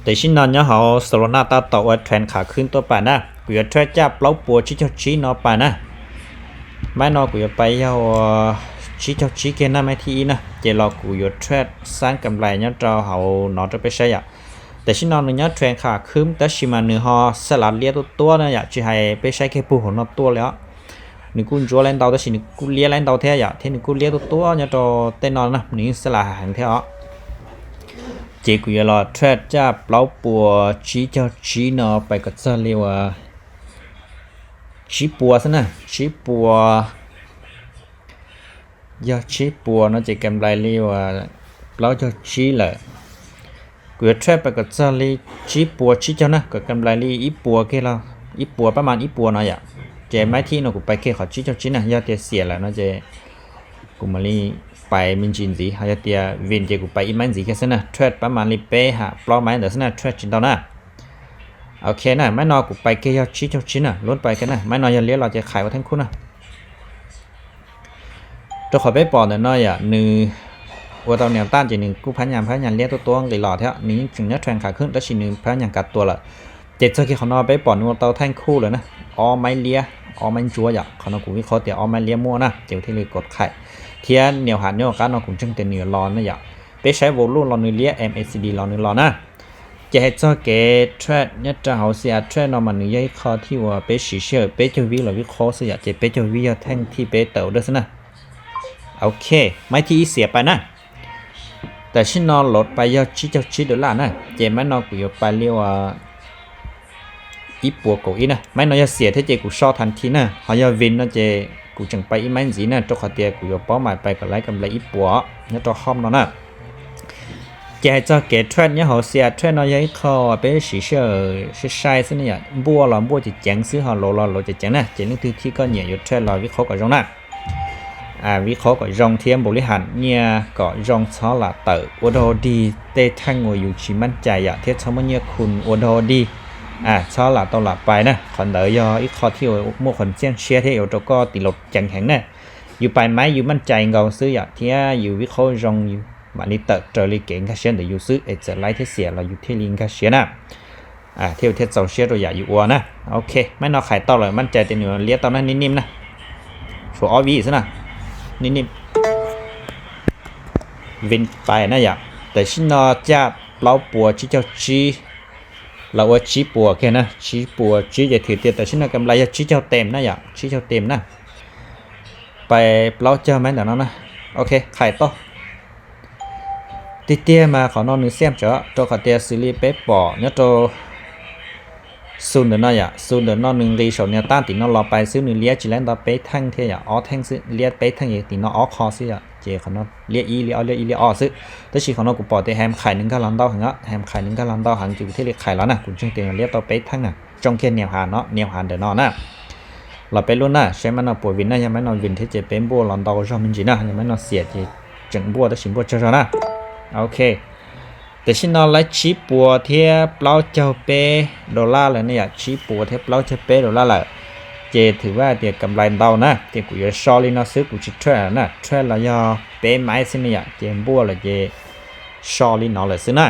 แต่ชินนอนเนี่ยเขาสโลนาตาต่อว่าแทนขาขึ้นตัวป่านะกูจะแทรจับเล้าปัวชิเจ้าชีนอป่านะไม่นอกูจะไปยาวชิเจ้าชีเกน่าไม่ทีนะเจรอกูจะแทรสร้างกำไรเนี่ยเราเขาหนอจะไปใช้อ่ะแต่ชินนอนเนี่ยแทนขาขึ้นแต่ชิมาเนื้อหอสลัดเลี้ยตัวนะอยากจะให้ไปใช้แค่ปูหัวนอตัวแล้วนึกกูจัวเล่นเตาแต่ชินึกกูเลี้ยเล่นเตาแท้อยากเท่นึกกูเลี้ยตัวเนี่ยเราเต้นนอนนะนึกสลัดหางแท้อ่ะเจกูจะรอแทรจับเล้าปัวชีเจ้าชีนอไปก็จะเรียกว่าชีปัวซะนะชีปัวยาชีปัวnó chỉ cầm lại รียกว่าเล้าเจ้าชีเลยกูจะแทรไปก็จะเรียกชีปัวชีเจ้านะก็กำไรลีอีปัวแค่เราอีปัวประมาณอีปัวหน่อยอ่ะเจไม่ที่เรากูไปแค่ขอชีเจ้าชีนะยาเตียเสียแล้วนะเจกูมาลีไปมินจินสีหายาเตียวินเจกูไปอีมันสีแค่ซะนะแทรประมาณลีเป้ฮะปลอมไม้เดี๋ยวซะนะแทรจินตานะโอเคนะไม่นอกูไปแค่ยาชีเจ้าชีนะล้วนไปกันนะไม่นอยันเลี้ยเราจะขายว่าทั้งคู่นะตัวขอไปปอนหน่อยอ่ะนึว่าตอนเนี่ยต้านจีนึงกูพยายามเลี้ยตัวหลีหล่อเท่านี้ถึงเนื้อแทงขาขึ้นแล้วชีนึงพยายามกัดตัวละเจ็ดเจ้าขี้เขานอไปปอนว่าเตาแท่งคู่เลยนะอ๋อไม่เลี้ยอ๋อไม่จัวอย่าเขานอกูวิเคราะห์แต่อ๋อไม่เลี้ยมั่วนะเจ้าที่เลยกดไข่เทียนเหนียวหันเนี่ยการนอกูจึงเต็มเหนียวร้อนนะอย่าไปใช้โวลูนรอนึเลี้ย MACD รอนึรอนะจะให้เจ้าเกตแทรดเนี่ยจะเอาเสียแทรดนอมันนึย่อยข้อที่ว่าไปสีเชื่อไปเจ้าวิเราวิเคราะห์เสียจะไปเจ้าวิแท่งที่ไปเต่าด้วยนะโอเคไม่ที่เสียไปนะแต่ชินอนหลดไปยอดชิเจ้าชิดอลลาร์นะเจไม่นอนกูยไปเรียกว่าอีปัวกูอีนะไม่นอนจะเสียที่เจกูชอบทันทีนะเขาจะวินนะเจกูจังไปอีมันสีนะตัวขาเตียกูยป้อหมายไปกับไล่กำไรอีปัวเนี่ยตัวห้อมแล้วนะเจจะเกตเทรนเนี่ยเขาเสียเทรนนอนยังเขาไปสีเชื่อใช่สิเนี่ยบัวเราบัวจะแจ้งซื้อเขาเราจะแจ้งนะเจนึกถึงที่ก็เหนียวอยู่เทรนเราวิเคราะห์กับเรานะวิเคราะห์ก็รองเทียมบริหารเนี่ยก็รองช้อละเต๋อวัดดีเตะทั้งงอยู่ชิมั่นใจอะเทียบชมเนี่ยคุณวัดดีช้อละตลอดไปนะคนเดยอีกข้อที่มั่วคนเชี่ยงเชียร์ที่อยู่ตัวก็ติดลดจังแข็งนะอยู่ไปไหมอยู่มั่นใจเงาซื้ออะเทียอยู่วิเคราะห์รองอยู่มันนี่เต๋อเจอเลยเก่งแค่เชียร์แต่อยู่ซื้อจะไล่ที่เสียเราอยู่ที่ลิงแค่เชียร์นะเที่ยวเทียบเจ้าเชียร์ตัวใหญ่อยู่วัวนะโอเคไม่นอขายต่อเลยมั่นใจแต่หนูเลี้ยตอนนั้นนิ่มๆนะชัวร์ออวีซะนะนิ่มๆวินไปนะอย่าแต่ชินอจะเล้าปัวชิเจ้าชีเราว่าชีปัวแค่นะชีปัวชีจะถือเตียแต่ชินอกำไรชีเจ้าเต็มนะอย่าชีเจ้าเต็มนะไปเล้าเจ้าไหมเดี๋ยวนั้นนะโอเคขายต่อติเตียมาขอนอนนึงเสียมเจาะตัวขอเตียซีรีส์เป๊ปปอเนี่ยตัวซูนเดอร์น้อยอะซูนเดอร์น้อยหนึ่งรีชเนี่ยตั้งติดน้องรอไปซื้อหนึ่งเลี้ยจีแลนด์ต่อไปทั้งเทียอ๋อทั้งซื้อเลี้ยไปทั้งอย่างติดน้องอ๋อคอซื้ออะเจเขาน้องเลี้ยอีเลี้ยอ๋อเลี้ยอีเลี้ยอ๋อซื้อแต่ชีเขาน้องกูปอดแต่แฮมไข่หนึ่งก็ลังเต้าหังอ่ะแฮมไข่หนึ่งก็ลังเต้าหังจู่ที่เลี้ยไข่แล้วนะคุณจึงเตียเลี้ยต่อไปทั้งน่ะจงเคียนเหนียวหานเนาะเหนียวหานเดอร์น้อน่ะเราไปรุ่นน่ะใช้มันเอาปวดวินน่ะยังไม่นอนวินที่เจเป็นบัวลังเต้าชอบมันจีน่ะยังไม่นอนเสียเจจังบัวแต่ชิมบัวเจ้าน่ะโอเคแต่ฉันนอนไล่ชีปัวเทียบเราเจ้าเป้ดอลลาร์เลยเนี่ยชีปัวเทียบเราเจ้าเป้ดอลลาร์เลยเจถือว่าเดี๋ยวกำไรเรานะเดี๋ยวกูจะชอลินอซื้อกูจะเทรดนะเทรดแล้วยอเป้ไม้สิเนี่ยเจมบัวเลยเจชอลินอเลยสินะ